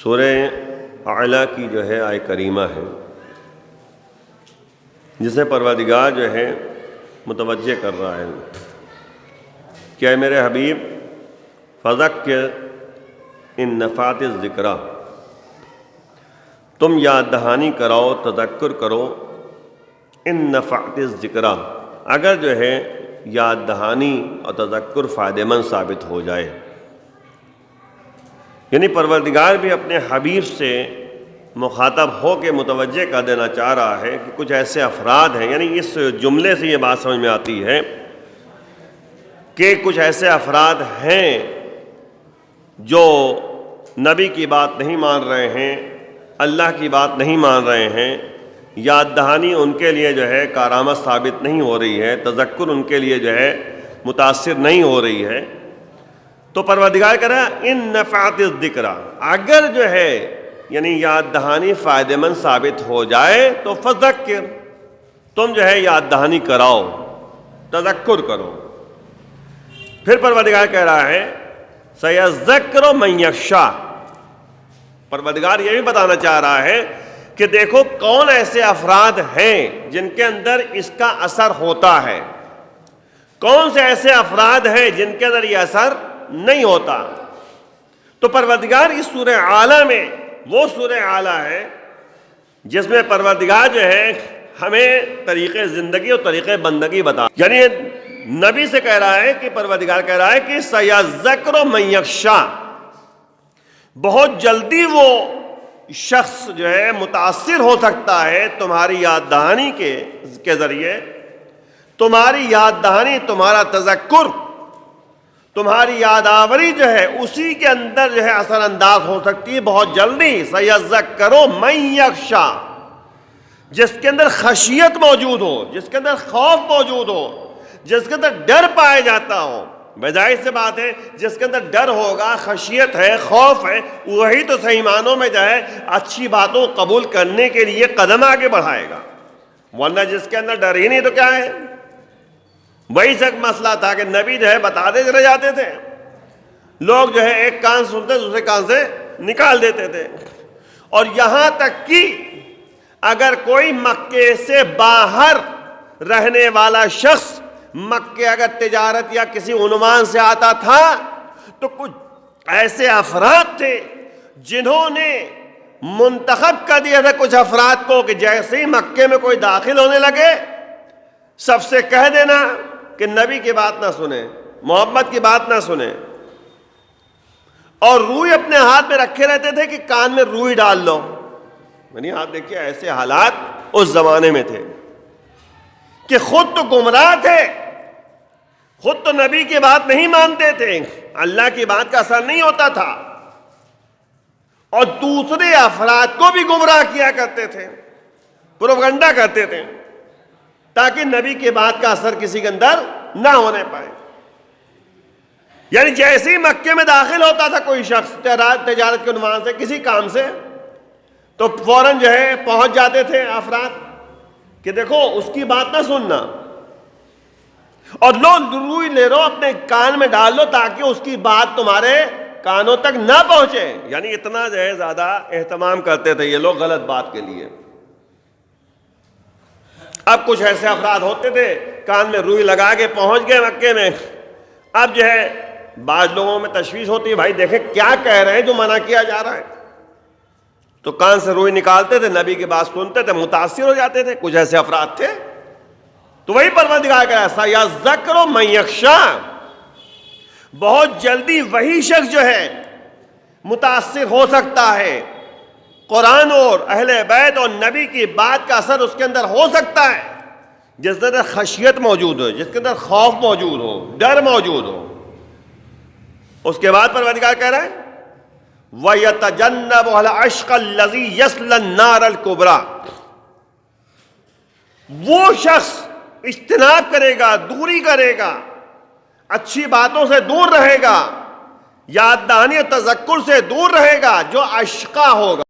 سورہ اعلیٰ کی جو ہے آیہ کریمہ ہے، جسے پروردگار جو ہے متوجہ کر رہا ہے کہ اے میرے حبیب فذکر ان نفعت الذکریٰ، تم یاد دہانی کراؤ، تذکر کرو، ان نفعت الذکریٰ، اگر جو ہے یاد دہانی اور تذکر فائدہ مند ثابت ہو جائے۔ یعنی پروردگار بھی اپنے حبیب سے مخاطب ہو کے متوجہ کر دینا چاہ رہا ہے کہ کچھ ایسے افراد ہیں، یعنی اس جملے سے یہ بات سمجھ میں آتی ہے کہ کچھ ایسے افراد ہیں جو نبی کی بات نہیں مان رہے ہیں، اللہ کی بات نہیں مان رہے ہیں، یاد دہانی ان کے لیے جو ہے کارآمد ثابت نہیں ہو رہی ہے، تذکر ان کے لیے جو ہے متاثر نہیں ہو رہی ہے۔ تو پروردگار کہہ رہا ہے ان نفعت الذکریٰ، اگر جو ہے یعنی یاد دہانی فائدہ مند ثابت ہو جائے تو فذکر، تم جو ہے یاد دہانی کراؤ، تذکر کرو۔ پھر پروردگار کہہ رہا ہے سیذکر من یخشی، پروردگار یہ بھی بتانا چاہ رہا ہے کہ دیکھو کون ایسے افراد ہیں جن کے اندر اس کا اثر ہوتا ہے، کون سے ایسے افراد ہیں جن کے اندر یہ اثر نہیں ہوتا۔ تو پروردگار اس سورہ اعلیٰ میں، وہ سورہ اعلیٰ ہے جس میں پروردگار جو ہے ہمیں طریقے زندگی اور طریقے بندگی بتا، یعنی نبی سے کہہ رہا ہے کہ پروردگار کہہ رہا ہے کہ سیذکر من یخشی، بہت جلدی وہ شخص جو ہے متاثر ہو سکتا ہے تمہاری یاد دہانی کے ذریعے، تمہاری یاد دہانی، تمہارا تذکر، تمہاری یاد آوری جو ہے اسی کے اندر جو ہے اثر انداز ہو سکتی ہے بہت جلدی۔ سیذکر من یخشی، جس کے اندر خشیت موجود ہو، جس کے اندر خوف موجود ہو، جس کے اندر ڈر پایا جاتا ہو۔ بظاہر سے بات ہے جس کے اندر ڈر ہوگا، خشیت ہے، خوف ہے، وہی تو صحیح معنوں میں جو ہے اچھی باتوں کو قبول کرنے کے لیے قدم آگے بڑھائے گا، ورنہ جس کے اندر ڈر ہی نہیں تو کیا ہے۔ وہی سک مسئلہ تھا کہ نبی جو ہے بتاتے چلے جاتے تھے، لوگ جو ہے ایک کان سنتے دوسرے کان سے نکال دیتے تھے، اور یہاں تک کہ اگر کوئی مکے سے باہر رہنے والا شخص مکے اگر تجارت یا کسی عنوان سے آتا تھا تو کچھ ایسے افراد تھے جنہوں نے منتخب کر دیا تھا کچھ افراد کو کہ جیسے ہی مکے میں کوئی داخل ہونے لگے سب سے کہہ دینا کہ نبی کی بات نہ سنیں، محمد کی بات نہ سنیں، اور روئی اپنے ہاتھ میں رکھے رہتے تھے کہ کان میں روئی ڈال لو۔ یعنی آپ دیکھیے ایسے حالات اس زمانے میں تھے کہ خود تو گمراہ تھے، خود تو نبی کی بات نہیں مانتے تھے، اللہ کی بات کا اثر نہیں ہوتا تھا، اور دوسرے افراد کو بھی گمراہ کیا کرتے تھے، پروپیگنڈا کرتے تھے تاکہ نبی کی بات کا اثر کسی کے اندر نہ ہونے پائے۔ یعنی جیسے ہی مکے میں داخل ہوتا تھا کوئی شخص تجارت کے عنوان سے کسی کام سے، تو فوراً جو ہے پہنچ جاتے تھے افراد کہ دیکھو اس کی بات نہ سننا، اور لو روئی لے لو اپنے کان میں ڈال لو تاکہ اس کی بات تمہارے کانوں تک نہ پہنچے۔ یعنی اتنا جو ہے زیادہ اہتمام کرتے تھے یہ لوگ غلط بات کے لیے۔ اب کچھ ایسے افراد ہوتے تھے کان میں روئی لگا کے پہنچ گئے مکے میں، اب جو ہے بعض لوگوں میں تشویش ہوتی ہے، بھائی دیکھیں کیا کہہ رہے ہیں جو منع کیا جا رہا ہے، تو کان سے روئی نکالتے تھے، نبی کی بات سنتے تھے، متاثر ہو جاتے تھے۔ کچھ ایسے افراد تھے، تو وہی پروردگار کہا سیذکر من یخشی، بہت جلدی وہی شخص جو ہے متاثر ہو سکتا ہے، قرآن اور اہل بیت اور نبی کی بات کا اثر اس کے اندر ہو سکتا ہے جس کے اندر خشیت موجود ہو، جس کے اندر خوف موجود ہو، ڈر موجود ہو۔ اس کے بعد پروردگار کہہ رہا ہے وَيَتَجَنَّبُهَا الْأَشْقَى الَّذِي يَصْلَى النَّارَ الْكُبْرَى، وہ شخص اجتناب کرے گا، دوری کرے گا، اچھی باتوں سے دور رہے گا، یاد دہانی اور تذکر سے دور رہے گا، جو اشقا ہوگا۔